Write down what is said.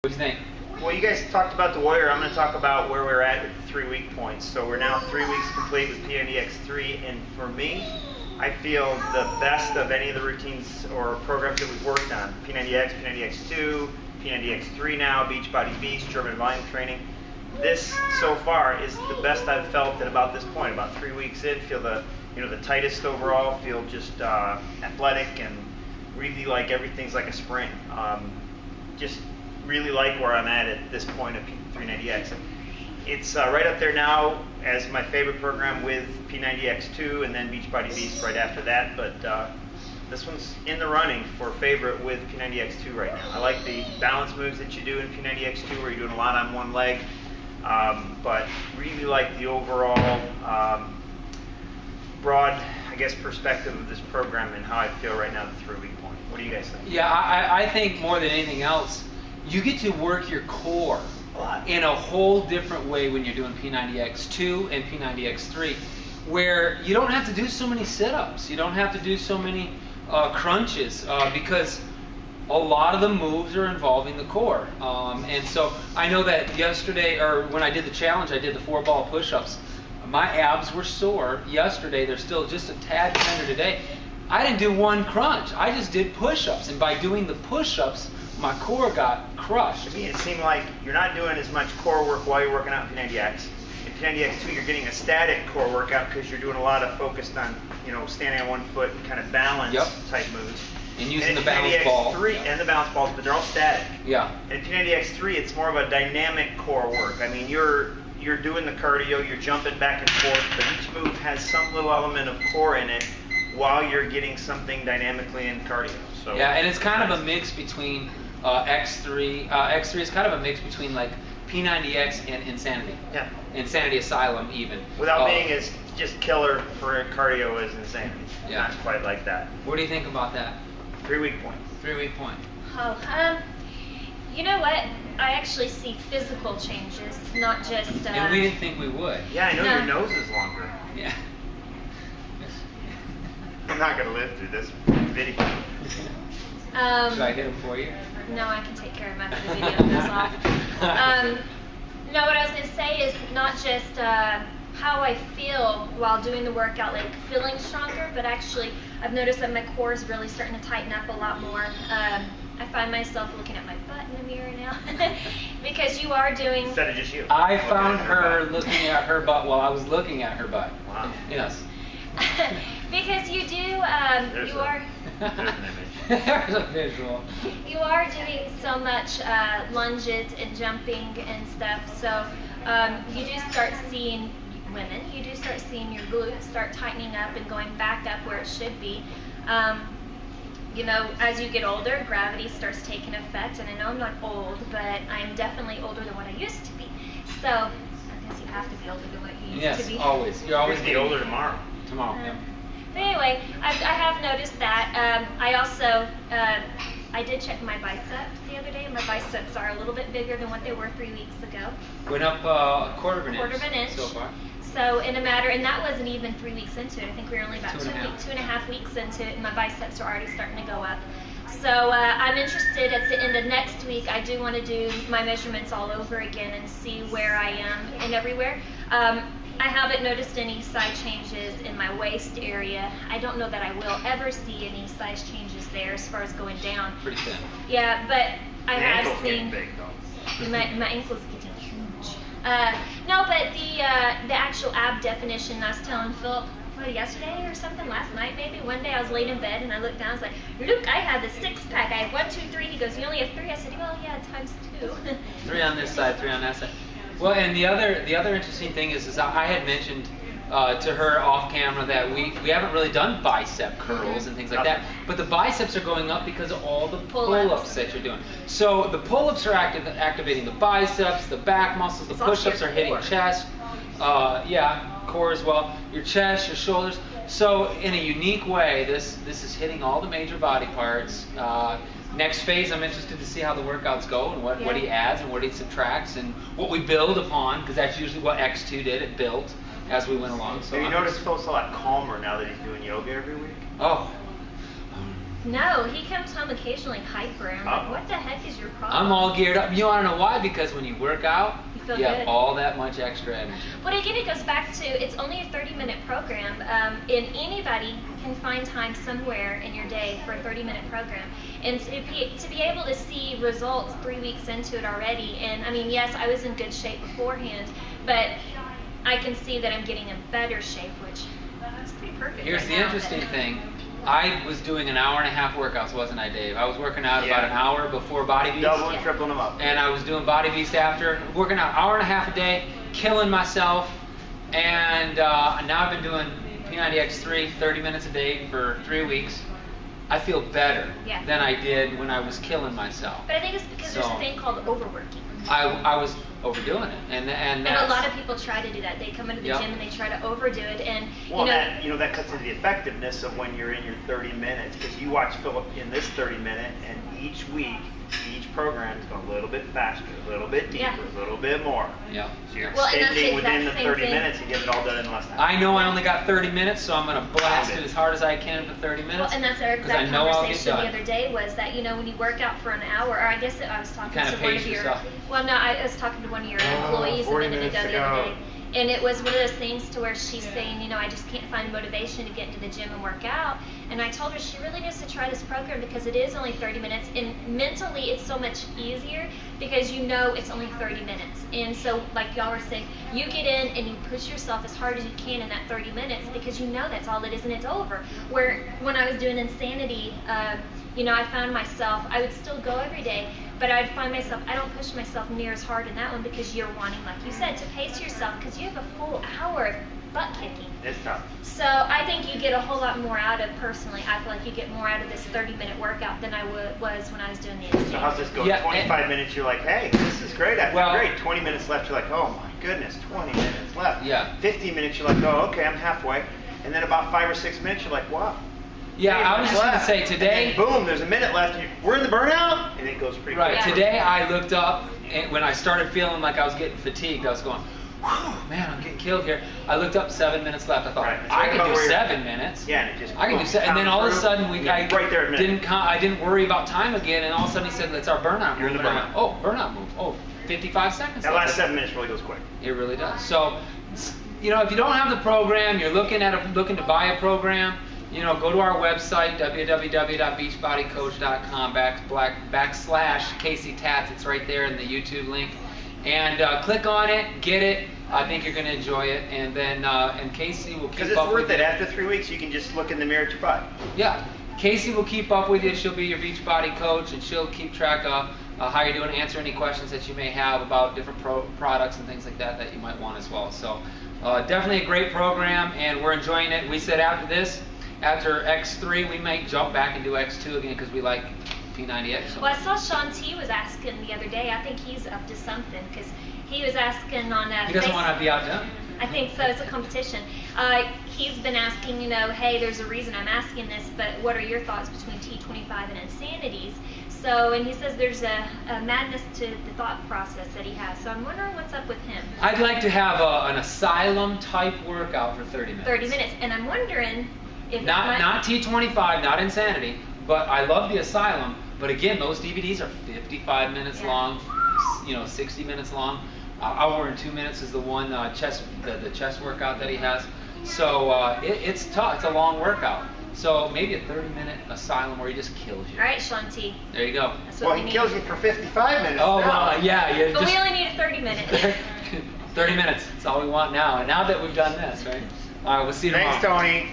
What do you think? Well, you guys talked about the Warrior. I'm going to talk about where we're at the 3 week points. So we're now 3 weeks complete with P90X3, and for me, I feel the best of any of the routines or programs that we've worked on. P90X, P90X2, P90X3 now, Beachbody Beast, German volume training. This so far is the best I've felt at about this point. About 3 weeks in, feel the the tightest overall. Feel just athletic and really like everything's like a sprint. Just really like where I'm at this point of P390X. It's right up there now as my favorite program with P90X2 and then Beachbody Beast right after that. But this one's in the running for favorite with P90X2 right now. I like the balance moves that you do in P90X2 where you're doing a lot on one leg. But really like the overall broad, I guess, perspective of this program and how I feel right now at the 3 week point. What do you guys think? Yeah, I think more than anything else, you get to work your core in a whole different way when you're doing P90X2 and P90X3, where you don't have to do so many sit-ups, you don't have to do so many crunches, because a lot of the moves are involving the core. And so I know that yesterday, or when I did the challenge, I did the 4-ball push-ups. My abs were sore yesterday. They're still just a tad tender today. I didn't do one crunch. I just did push-ups, and by doing the push-ups, my core got crushed. To me, it seemed like you're not doing as much core work while you're working out in P90X. In P90X2, you're getting a static core workout because you're doing a lot of focused on, standing on one foot and kind of balance type moves. And using the balance ball. And the balance balls, but they're all static. Yeah. In P90X3, it's more of a dynamic core work. I mean, you're doing the cardio, you're jumping back and forth, but each move has some little element of core in it while you're getting something dynamically in cardio. So yeah, and it's kind of a mix between X3. X3 is kind of a mix between like P90X and Insanity. Yeah. Insanity Asylum even. Without being as just killer for cardio as Insanity. Yeah. Not quite like that. What do you think about that? 3 week point. 3 week point. Oh, you know what? I actually see physical changes, not just. And we didn't think we would. Yeah, I know your nose is longer. Yeah. I'm not going to live through this video. Should I hit him for you? No, I can take care of him after the video goes off. No, what I was going to say is not just how I feel while doing the workout, like feeling stronger, but actually I've noticed that my core is really starting to tighten up a lot more. I find myself looking at my butt in the mirror now because you are doing. Instead of just you. I found her looking at her butt while I was looking at her butt. Wow. Yes. Because you do, There's you are. There's an image. There's a visual. You are doing so much lunges and jumping and stuff, so you do start seeing women. You do start seeing your glutes start tightening up and going back up where it should be. As you get older, gravity starts taking effect, and I know I'm not old, but I'm definitely older than what I used to be. So I guess you have to be older than what you used to be. Yes, always. You're always be older tomorrow. Tomorrow. Yeah. But anyway, I have noticed that. I also I did check my biceps the other day. My biceps are a little bit bigger than what they were 3 weeks ago. Went up a quarter of an inch. So far. So in a matter, and that wasn't even 3 weeks into it. I think we were only about 2.5 weeks into it, and my biceps are already starting to go up. So I'm interested at the end of next week. I do want to do my measurements all over again and see where I am and everywhere. I haven't noticed any size changes in my waist area. I don't know that I will ever see any size changes there as far as going down. Pretty thin. Yeah, but I have seen big, though. my ankles getting huge. No, but the actual ab definition, I was telling Philip, yesterday or something, last night maybe, one day I was laying in bed and I looked down, I was like, Luke, I have the 6-pack. I have 1, 2, 3. He goes, you only have 3. I said, well, yeah, times 2. 3 on this side, 3 on that side. Well, and the other interesting thing is I had mentioned to her off camera that we haven't really done bicep curls and things like that, but the biceps are going up because of all the pull-ups that you're doing. So the pull-ups are activating the biceps, the back muscles, the push-ups are hitting chest, core as well, your chest, your shoulders. So in a unique way, this is hitting all the major body parts. Next phase, I'm interested to see how the workouts go and what he adds and what he subtracts and what we build upon, because that's usually what X2 did. It built as we went along. So you notice Phil's a lot calmer now that he's doing yoga every week? Oh. No, he comes home occasionally hyper. I'm like, what the heck is your problem? I'm all geared up. You want to know why? Because when you work out, you you have good. all that much extra energy. But again, it goes back to, it's only a 30-minute program, and anybody can find time somewhere in your day for a 30-minute program. And to be able to see results 3 weeks into it already, and I mean, yes, I was in good shape beforehand, but I can see that I'm getting in better shape, which is pretty perfect. Here's right the now, interesting but- thing. I was doing an hour and a half workouts, wasn't I, Dave? I was working out about an hour before Body Beast. Doubling, tripling them up. And I was doing Body Beast after, working out hour and a half a day, killing myself. And now I've been doing P90X3, 30 minutes a day for 3 weeks. I feel better than I did when I was killing myself. But I think it's because there's a thing called overworking. I was overdoing it, and a lot of people try to do that. They come into the gym and they try to overdo it, and that cuts into the effectiveness of when you're in your 30 minutes. Because you watch Philip in this 30 minute, and each week, each program is going a little bit faster, a little bit deeper, a little bit more. Yeah. So you're extending within the 30 minutes and get it all done in less time. I know I only got 30 minutes, so I'm going to blast it as hard as I can for 30 minutes. Well, and that's our exact conversation the other day was that, when you work out for an hour, or I guess I was talking to one of your, I was talking to one of your employees a minute ago the other day. And it was one of those things to where she's saying, I just can't find motivation to get into the gym and work out. And I told her she really needs to try this program because it is only 30 minutes. And mentally, it's so much easier because it's only 30 minutes. And so, like y'all were saying, you get in and you push yourself as hard as you can in that 30 minutes because that's all it is and it's over. Where when I was doing Insanity, I found myself, I would still go every day, but I'd find myself, I don't push myself near as hard in that one because you're wanting, like you said, to pace yourself because you have a full hour of butt kicking. It's tough. So I think you get a whole lot more out of, personally, I feel like you get more out of this 30-minute workout than I was when I was doing the Insanity. So how's this going? 25 minutes, you're like, hey, this is great. I feel great. 20 minutes left, you're like, oh my goodness, 20 minutes left. Yeah. 15 minutes, you're like, oh, okay, I'm halfway. And then about 5 or 6 minutes, you're like, wow. Yeah, I was just going to say today. Boom, there's a minute left. We're in the burnout, and it goes pretty quick. Right. Today I looked up, and when I started feeling like I was getting fatigued, I was going, man, I'm getting killed here. I looked up 7 minutes left. I thought I can do 7 minutes. Yeah, and it just. I can do 7, and then all of a sudden I didn't worry about time again, and all of a sudden he said, "That's our burnout." You're in the burnout. Oh, burnout move. Oh, 55 seconds. That last 7 minutes really goes quick. It really does. So, if you don't have the program, you're looking to buy a program. Go to our website, www.beachbodycoach.com /Caseytats. It's right there in the YouTube link. And click on it, get it. I think you're going to enjoy it. And then Casey will keep up with you. Because it's worth it. After 3 weeks, you can just look in the mirror at your butt. Yeah. Casey will keep up with you. She'll be your Beachbody coach, and she'll keep track of how you're doing, answer any questions that you may have about different products and things like that you might want as well. So definitely a great program, and we're enjoying it. We said after X3, we might jump back and do X2 again because we like P90X. Well, I saw Sean T was asking the other day. I think he's up to something because he was asking on He doesn't want to be outdone. I think so. It's a competition. He's been asking, hey, there's a reason I'm asking this, but what are your thoughts between T25 and Insanities? So, and he says there's a madness to the thought process that he has. So I'm wondering what's up with him. I'd like to have an asylum-type workout for 30 minutes. 30 minutes. And I'm wondering if not T25, not Insanity, but I love the Asylum. But again, those DVDs are 55 minutes long, 60 minutes long. Hour and 2 minutes is the one the chest workout that he has. So it's tough. It's a long workout. So maybe a 30-minute Asylum where he just kills you. All right, Sean T. There you go. That's what he kills you for 55 minutes. Oh, well, yeah. But we only need a 30 minutes. 30 minutes. That's all we want now. And now that we've done this, right? All right, we'll see you tomorrow. Thanks, Tony.